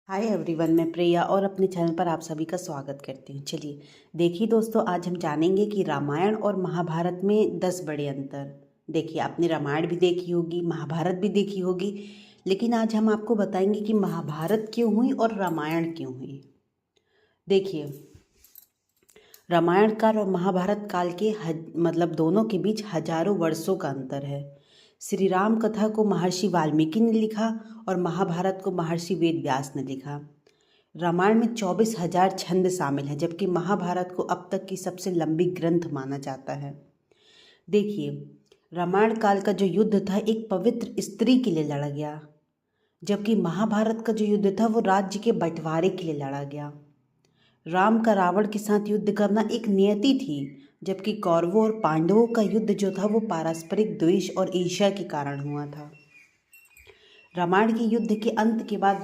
Hi everyone, मैं प्रिया और अपने चैनल पर आप सभी का स्वागत करती हूँ। चलिए देखिए दोस्तों, आज हम जानेंगे कि रामायण और महाभारत में 10 बड़े अंतर। देखिए, आपने रामायण भी देखी होगी, महाभारत भी देखी होगी, लेकिन आज हम आपको बताएंगे कि महाभारत क्यों हुई और रामायण क्यों हुई। देखिए, रामायण काल और महाभारत काल के मतलब दोनों के बीच हजारों वर्षों का अंतर है। श्री राम कथा को महर्षि वाल्मीकि ने लिखा और महाभारत को महर्षि वेद व्यास ने लिखा। रामायण में 24,000 छंद शामिल हैं, जबकि महाभारत को अब तक की सबसे लंबी ग्रंथ माना जाता है। देखिए, रामायण काल का जो युद्ध था एक पवित्र स्त्री के लिए लड़ा गया, जबकि महाभारत का जो युद्ध था वो राज्य के बंटवारे के लिए लड़ा गया। राम का रावण के साथ युद्ध करना एक नियति थी, जबकि कौरवों और पांडवों का युद्ध जो था वो पारस्परिक द्वेष और ईर्ष्या के कारण हुआ था। रामायण के युद्ध के अंत के बाद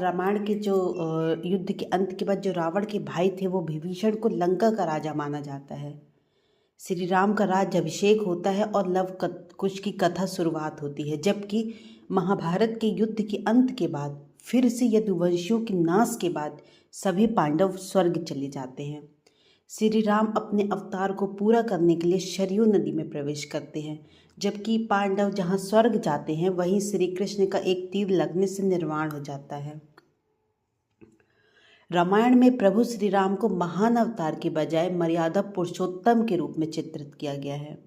जो रावण के भाई थे वो विभीषण को लंका का राजा माना जाता है। श्री राम का राज्याभिषेक होता है और लव कुश की कथा शुरुआत होती है, जबकि महाभारत के युद्ध के अंत के बाद फिर से यदुवंशियों के नाश के बाद सभी पांडव स्वर्ग चले जाते हैं। श्री राम अपने अवतार को पूरा करने के लिए सरयू नदी में प्रवेश करते हैं, जबकि पांडव जहाँ स्वर्ग जाते हैं वहीं श्री कृष्ण का एक तीर लगने से निर्वाण हो जाता है। रामायण में प्रभु श्री राम को महान अवतार के बजाय मर्यादा पुरुषोत्तम के रूप में चित्रित किया गया है,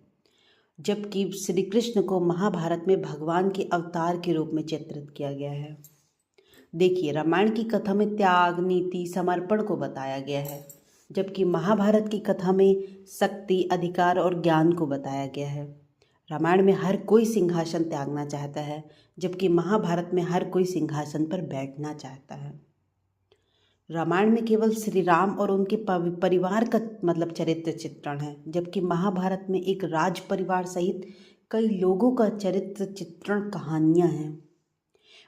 जबकि श्री कृष्ण को महाभारत में भगवान के अवतार के रूप में चित्रित किया गया है। देखिए, रामायण की कथा में त्याग, नीति, समर्पण को बताया गया है, जबकि महाभारत की कथा में शक्ति, अधिकार और ज्ञान को बताया गया है। रामायण में हर कोई सिंहासन त्यागना चाहता है, जबकि महाभारत में हर कोई सिंहासन पर बैठना चाहता है। रामायण में केवल श्री राम और उनके परिवार का चरित्र चित्रण है, जबकि महाभारत में एक राज परिवार सहित कई लोगों का चरित्र चित्रण कहानियाँ हैं।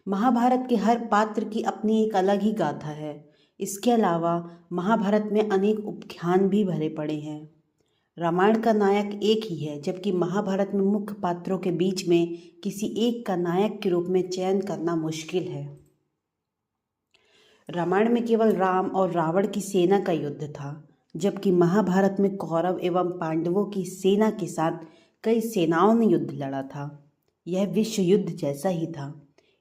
महाभारत के हर पात्र की अपनी एक अलग ही गाथा है। इसके अलावा महाभारत में अनेक उपाख्यान भी भरे पड़े हैं। रामायण का नायक एक ही है, जबकि महाभारत में मुख्य पात्रों के बीच में किसी एक का नायक के रूप में चयन करना मुश्किल है। रामायण में केवल राम और रावण की सेना का युद्ध था, जबकि महाभारत में कौरव एवं पांडवों की सेना के साथ कई सेनाओं ने युद्ध लड़ा था। यह विश्व युद्ध जैसा ही था।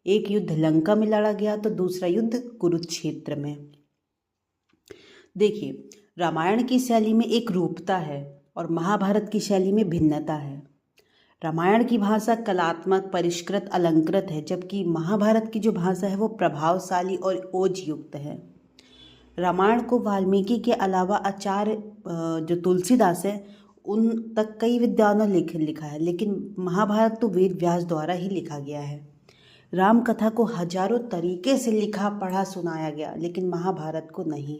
एक युद्ध लंका में लड़ा गया तो दूसरा युद्ध कुरुक्षेत्र में। देखिए, रामायण की शैली में एक रूपता है और महाभारत की शैली में भिन्नता है। रामायण की भाषा कलात्मक, परिष्कृत, अलंकृत है, जबकि महाभारत की जो भाषा है वो प्रभावशाली और ओज युक्त है। रामायण को वाल्मीकि के अलावा आचार्य जो तुलसीदास है उन तक कई विद्वानों ने लिखा है, लेकिन महाभारत तो वेद व्यास द्वारा ही लिखा गया है। राम कथा को हजारों तरीके से लिखा, पढ़ा, सुनाया गया, लेकिन महाभारत को नहीं।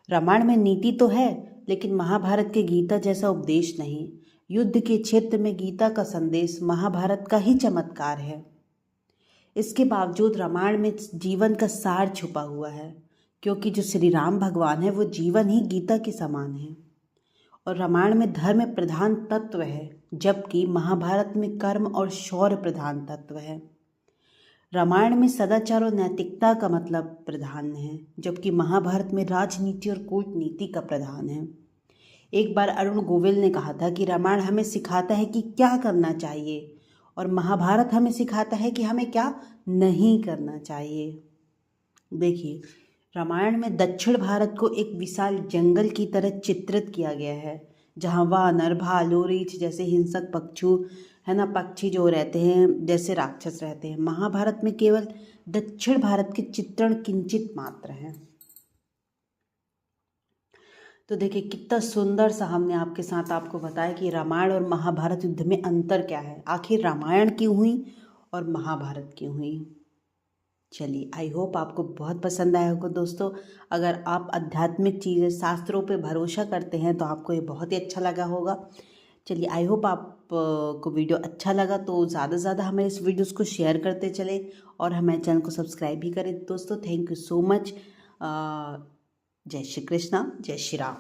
रामायण में नीति तो है, लेकिन महाभारत के गीता जैसा उपदेश नहीं। युद्ध के क्षेत्र में गीता का संदेश महाभारत का ही चमत्कार है। इसके बावजूद रामायण में जीवन का सार छुपा हुआ है, क्योंकि जो श्री राम भगवान है वो जीवन ही गीता के समान है। और रामायण में धर्म प्रधान तत्व है, जबकि महाभारत में कर्म और शौर्य प्रधान तत्व है। रामायण में सदाचार और नैतिकता का प्रधान है, जबकि महाभारत में राजनीति और कूटनीति का प्रधान है। एक बार अरुण गोविल ने कहा था कि रामायण हमें सिखाता है कि क्या करना चाहिए और महाभारत हमें सिखाता है कि हमें क्या नहीं करना चाहिए। देखिए, रामायण में दक्षिण भारत को एक विशाल जंगल की तरह चित्रित किया गया है, जहाँ वानर, भालू, रीछ जैसे हिंसक पक्षी जो रहते हैं, जैसे राक्षस रहते हैं। महाभारत में केवल दक्षिण भारत के चित्रण किंचित मात्र हैं। तो देखिए, कितना सुंदर सा हमने आपको बताया कि रामायण और महाभारत युद्ध में अंतर क्या है, आखिर रामायण क्यों हुई और महाभारत क्यों हुई। चलिए, आई होप आपको बहुत पसंद आया होगा दोस्तों। अगर आप आध्यात्मिक चीज़ें, शास्त्रों पे भरोसा करते हैं तो आपको ये बहुत ही अच्छा लगा होगा। चलिए, आई होप आपको वीडियो अच्छा लगा तो ज़्यादा से ज़्यादा हमें इस वीडियोस को शेयर करते चले और हमारे चैनल को सब्सक्राइब भी करें दोस्तों। Thank you so much. जय श्री कृष्णा, जय श्री राम।